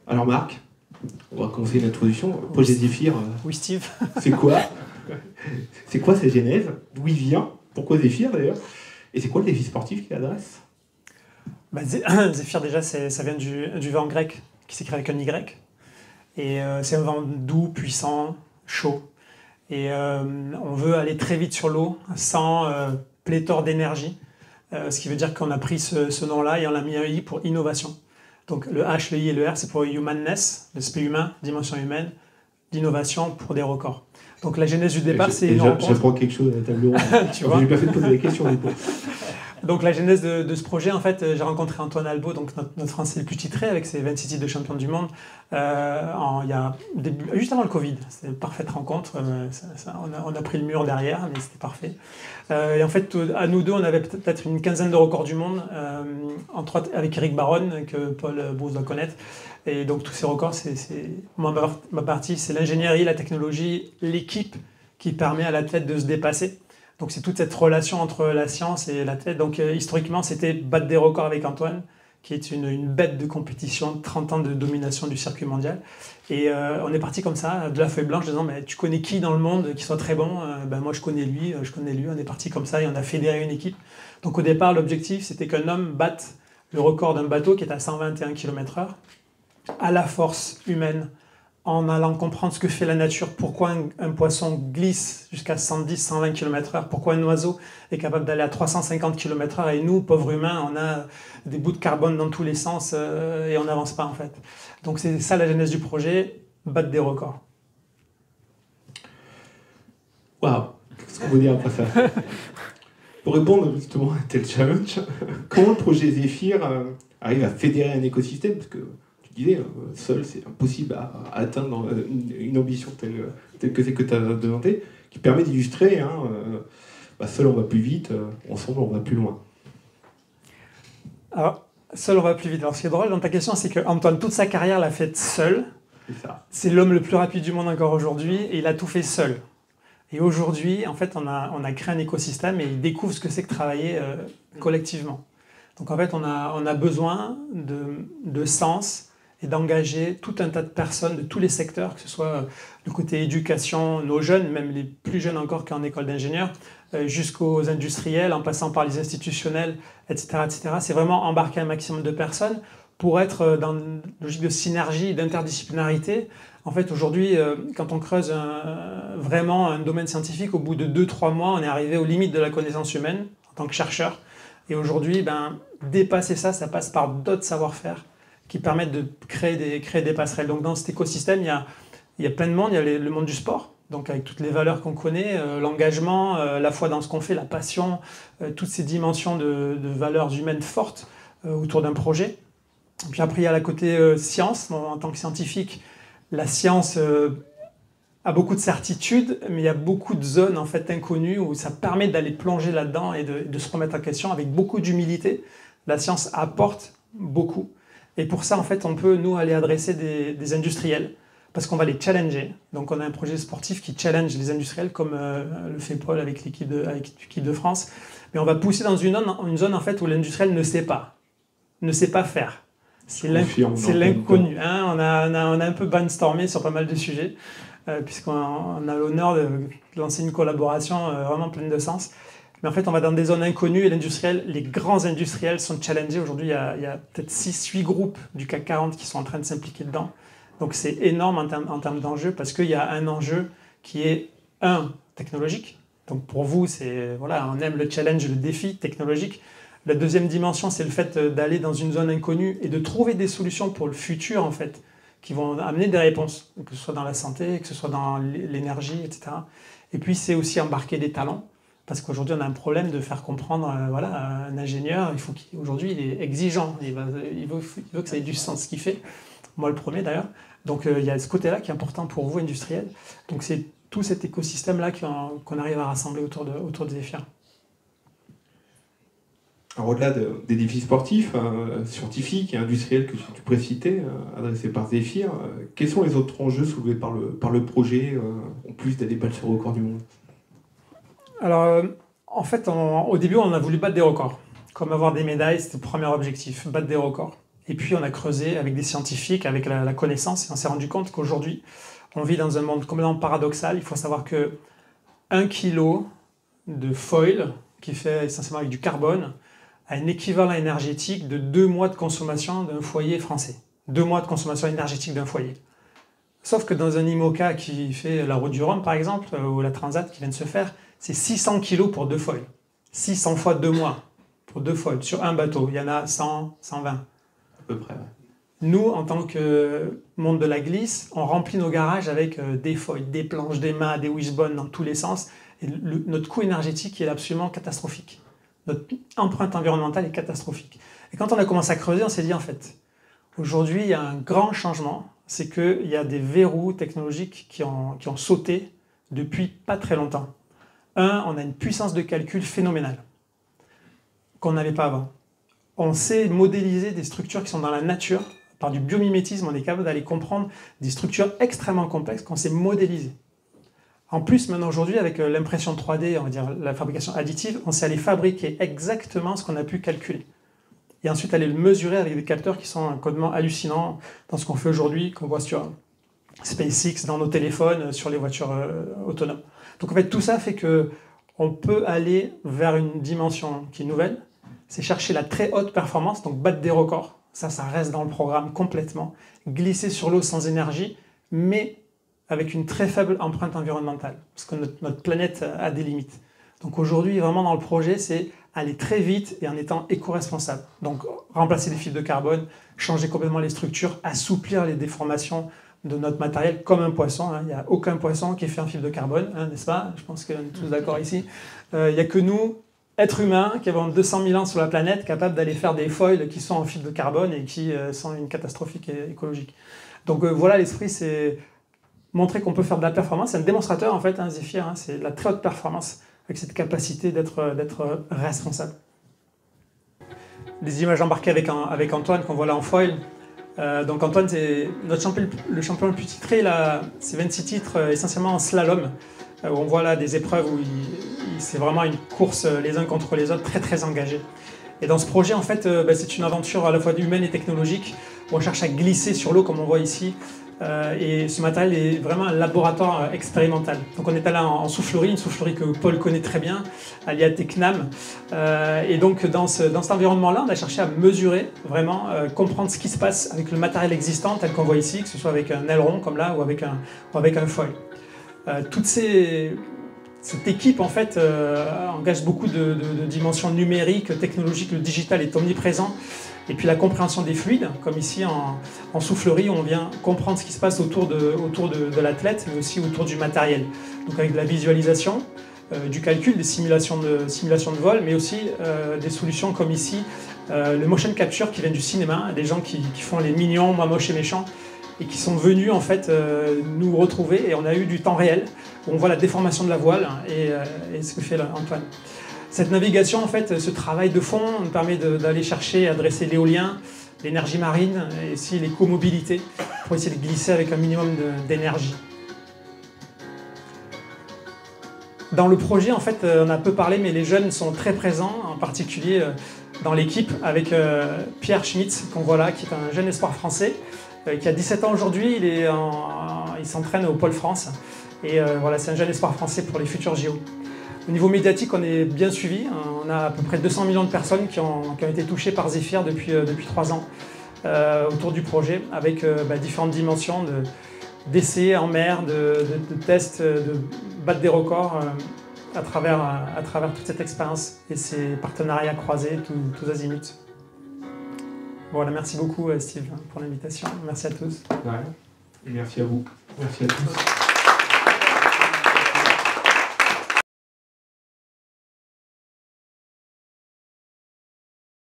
Alors Marc, on va commencer l'introduction. Projet Zéphyr, Oui, Steve. c'est quoi? C'est quoi sa genèse? D'où il vient? Pourquoi Zéphyr d'ailleurs? Et c'est quoi le défi sportif qu'il adresse? Zéphyr, déjà, ça vient du vent grec, qui s'écrit avec un Y. Et c'est un vent doux, puissant, chaud. Et on veut aller très vite sur l'eau, sans pléthore d'énergie. Ce qui veut dire qu'on a pris ce nom-là et on l'a mis un I pour innovation. Donc le H, le I et le R, c'est pour humanness, l'aspect humain, dimension humaine, l'innovation pour des records. Donc la genèse du départ, c'est une rencontre. J'apprends quelque chose à la table ronde. Tu vois. J'ai pas fait de poser la question du coup. Donc la genèse de ce projet, en fait, j'ai rencontré Antoine Albo, donc notre Français le plus titré, avec ses 26 titres de champion du monde, juste avant le Covid. C'était une parfaite rencontre. On a pris le mur derrière, mais c'était parfait. Et en fait, à nous deux, on avait peut-être une quinzaine de records du monde, entre autres avec Eric Baronne, que Paul Brousse doit connaître. Et donc tous ces records, ma partie, c'est l'ingénierie, la technologie, l'équipe qui permet à l'athlète de se dépasser. Donc c'est toute cette relation entre la science et l'athlète. Donc historiquement, c'était battre des records avec Antoine, qui est une bête de compétition, 30 ans de domination du circuit mondial. Et on est parti comme ça, de la feuille blanche, disant tu connais qui dans le monde qui soit très bon? Moi je connais lui, on est parti comme ça et on a fédéré une équipe. Donc au départ, l'objectif, c'était qu'un homme batte le record d'un bateau qui est à 121 km/h, à la force humaine, en allant comprendre ce que fait la nature, pourquoi un poisson glisse jusqu'à 110-120 km/h, pourquoi un oiseau est capable d'aller à 350 km/h, et nous, pauvres humains, on a des bouts de carbone dans tous les sens et on n'avance pas en fait. Donc c'est ça la genèse du projet, battre des records. Waouh, qu'est-ce qu'on peut dire après ça? Pour répondre justement à tel challenge, comment le projet Zéphyr arrive à fédérer un écosystème? Parce que disais, seul, c'est impossible à atteindre une ambition telle que c'est que tu as demandé, qui permet d'illustrer, seul on va plus vite, ensemble on va plus loin. Alors, seul on va plus vite. Alors, ce qui est drôle dans ta question, c'est qu'Antoine, toute sa carrière, l'a faite seul. C'est l'homme le plus rapide du monde encore aujourd'hui, et il a tout fait seul. Et aujourd'hui, en fait, on a créé un écosystème et il découvre ce que c'est que travailler collectivement. Donc, en fait, on a besoin de sens et d'engager tout un tas de personnes de tous les secteurs, que ce soit le côté éducation, nos jeunes, même les plus jeunes encore qu'en école d'ingénieur, jusqu'aux industriels, en passant par les institutionnels, etc. etc. C'est vraiment embarquer un maximum de personnes pour être dans une logique de synergie et d'interdisciplinarité. En fait, aujourd'hui, quand on creuse vraiment un domaine scientifique, au bout de 2-3 mois, on est arrivé aux limites de la connaissance humaine en tant que chercheur. Et aujourd'hui, dépasser ça, ça passe par d'autres savoir-faire qui permettent de créer des passerelles. Donc dans cet écosystème, il y a plein de monde. Il y a le monde du sport, donc avec toutes les valeurs qu'on connaît, l'engagement, la foi dans ce qu'on fait, la passion, toutes ces dimensions de valeurs humaines fortes autour d'un projet. Et puis après, il y a la côté science. En tant que scientifique, la science a beaucoup de certitudes, mais il y a beaucoup de zones en fait inconnues où ça permet d'aller plonger là-dedans et de se remettre en question avec beaucoup d'humilité. La science apporte beaucoup. Et pour ça, en fait, on peut, nous, aller adresser des industriels, parce qu'on va les challenger. Donc, on a un projet sportif qui challenge les industriels, comme le fait Paul avec l'équipe de France. Mais on va pousser dans une zone en fait, où l'industriel ne sait pas faire. C'est l'inconnu. On a un peu brainstormé sur pas mal de sujets, puisqu'on a l'honneur de lancer une collaboration vraiment pleine de sens. Mais en fait, on va dans des zones inconnues et les grands industriels sont challengés. Aujourd'hui, il y a peut-être 6-8 groupes du CAC 40 qui sont en train de s'impliquer dedans. Donc, c'est énorme en termes d'enjeux parce qu'il y a un enjeu qui est, technologique. Donc, pour vous, on aime le challenge, le défi technologique. La deuxième dimension, c'est le fait d'aller dans une zone inconnue et de trouver des solutions pour le futur, en fait, qui vont amener des réponses, que ce soit dans la santé, que ce soit dans l'énergie, etc. Et puis, c'est aussi embarquer des talents. Parce qu'aujourd'hui, on a un problème de faire comprendre un ingénieur, aujourd'hui, il est exigeant, il veut que ça ait du sens ce qu'il fait, moi le premier d'ailleurs. Donc il y a ce côté-là qui est important pour vous, industriels. Donc c'est tout cet écosystème-là qu'on arrive à rassembler autour de Zéphyr. Alors au-delà des défis sportifs, scientifiques et industriels que tu pourrais citer, adressés par Zéphyr, quels sont les autres enjeux soulevés par le projet, en plus d'aller battre ce record du monde? Alors, en fait, au début, on a voulu battre des records. Comme avoir des médailles, c'était le premier objectif, battre des records. Et puis on a creusé avec des scientifiques, avec la connaissance, et on s'est rendu compte qu'aujourd'hui, on vit dans un monde complètement paradoxal. Il faut savoir que 1 kilo de foil, qui fait essentiellement avec du carbone, a un équivalent énergétique de 2 mois de consommation d'un foyer français. 2 mois de consommation énergétique d'un foyer. Sauf que dans un IMOCA qui fait la route du Rhum, par exemple, ou la Transat qui vient de se faire, c'est 600 kilos pour 2 foils. 600 fois 2 mois pour 2 foils sur un bateau. Il y en a 100, 120. À peu près, ouais. Nous, en tant que monde de la glisse, on remplit nos garages avec des foils, des planches, des mâts, des wishbones dans tous les sens. Et notre coût énergétique est absolument catastrophique. Notre empreinte environnementale est catastrophique. Et quand on a commencé à creuser, on s'est dit en fait, aujourd'hui, il y a un grand changement. C'est qu'il y a des verrous technologiques qui ont sauté depuis pas très longtemps. Un, on a une puissance de calcul phénoménale qu'on n'avait pas avant. On sait modéliser des structures qui sont dans la nature. Par du biomimétisme, on est capable d'aller comprendre des structures extrêmement complexes qu'on sait modéliser. En plus, maintenant aujourd'hui, avec l'impression 3D, on va dire la fabrication additive, on sait aller fabriquer exactement ce qu'on a pu calculer. Et ensuite aller le mesurer avec des capteurs qui sont complètement hallucinants dans ce qu'on fait aujourd'hui, qu'on voit sur SpaceX, dans nos téléphones, sur les voitures autonomes. Donc en fait, tout ça fait qu'on peut aller vers une dimension qui est nouvelle, c'est chercher la très haute performance, donc battre des records. Ça reste dans le programme complètement. Glisser sur l'eau sans énergie, mais avec une très faible empreinte environnementale, parce que notre planète a des limites. Donc aujourd'hui, vraiment dans le projet, c'est aller très vite et en étant éco-responsable. Donc remplacer les fibres de carbone, changer complètement les structures, assouplir les déformations de notre matériel comme un poisson. Il n'y a aucun poisson qui est fait en fibre de carbone, n'est-ce pas? Je pense qu'on est tous d'accord ici. Il n'y a que nous, êtres humains, qui avons 200 000 ans sur la planète, capables d'aller faire des foils qui sont en fibre de carbone et qui sont une catastrophe écologique. Donc voilà, l'esprit, c'est montrer qu'on peut faire de la performance. C'est un démonstrateur, en fait, Zephyr, c'est de la très haute performance, avec cette capacité d'être responsable. Des images embarquées avec Antoine, qu'on voit là en foil. Donc Antoine, c'est le champion le plus titré. C'est 26 titres, essentiellement en slalom. Où on voit là des épreuves où c'est vraiment une course les uns contre les autres, très très engagée. Et dans ce projet, en fait, c'est une aventure à la fois humaine et technologique, où on cherche à glisser sur l'eau, comme on voit ici. Et ce matériel est vraiment un laboratoire expérimental. Donc on est allé en soufflerie, une soufflerie que Paul connaît très bien, à l'IAT-CNAM. Et donc dans cet environnement-là, on a cherché à mesurer, vraiment comprendre ce qui se passe avec le matériel existant, tel qu'on voit ici, que ce soit avec un aileron comme là, ou avec un foil. Cette équipe en fait engage beaucoup de dimensions numériques, technologiques, le digital est omniprésent. Et puis la compréhension des fluides, comme ici en soufflerie, on vient comprendre ce qui se passe autour de l'athlète, mais aussi autour du matériel. Donc avec de la visualisation, du calcul, des simulations de vol, mais aussi des solutions comme ici, le motion capture qui vient du cinéma, des gens qui font les mignons, moi moche et méchant, et qui sont venus en fait nous retrouver, et on a eu du temps réel, où on voit la déformation de la voile et ce que fait Antoine. Cette navigation, en fait, ce travail de fond nous permet d'aller chercher et adresser l'éolien, l'énergie marine et aussi l'écomobilité pour essayer de glisser avec un minimum d'énergie. Dans le projet, en fait, on a peu parlé, mais les jeunes sont très présents, en particulier dans l'équipe avec Pierre Schmitz, qu'on voit là, qui est un jeune espoir français, qui a 17 ans aujourd'hui, il s'entraîne au Pôle France. Et voilà, c'est un jeune espoir français pour les futurs JO. Au niveau médiatique, on est bien suivi. On a à peu près 200 millions de personnes qui ont été touchées par Zephyr depuis 3 ans autour du projet, avec différentes dimensions d'essais en mer, de tests, de battre des records à travers toute cette expérience et ces partenariats croisés, tous azimuts. Voilà, merci beaucoup Steve pour l'invitation. Merci à tous. Ouais. Et merci à vous. Merci à tous.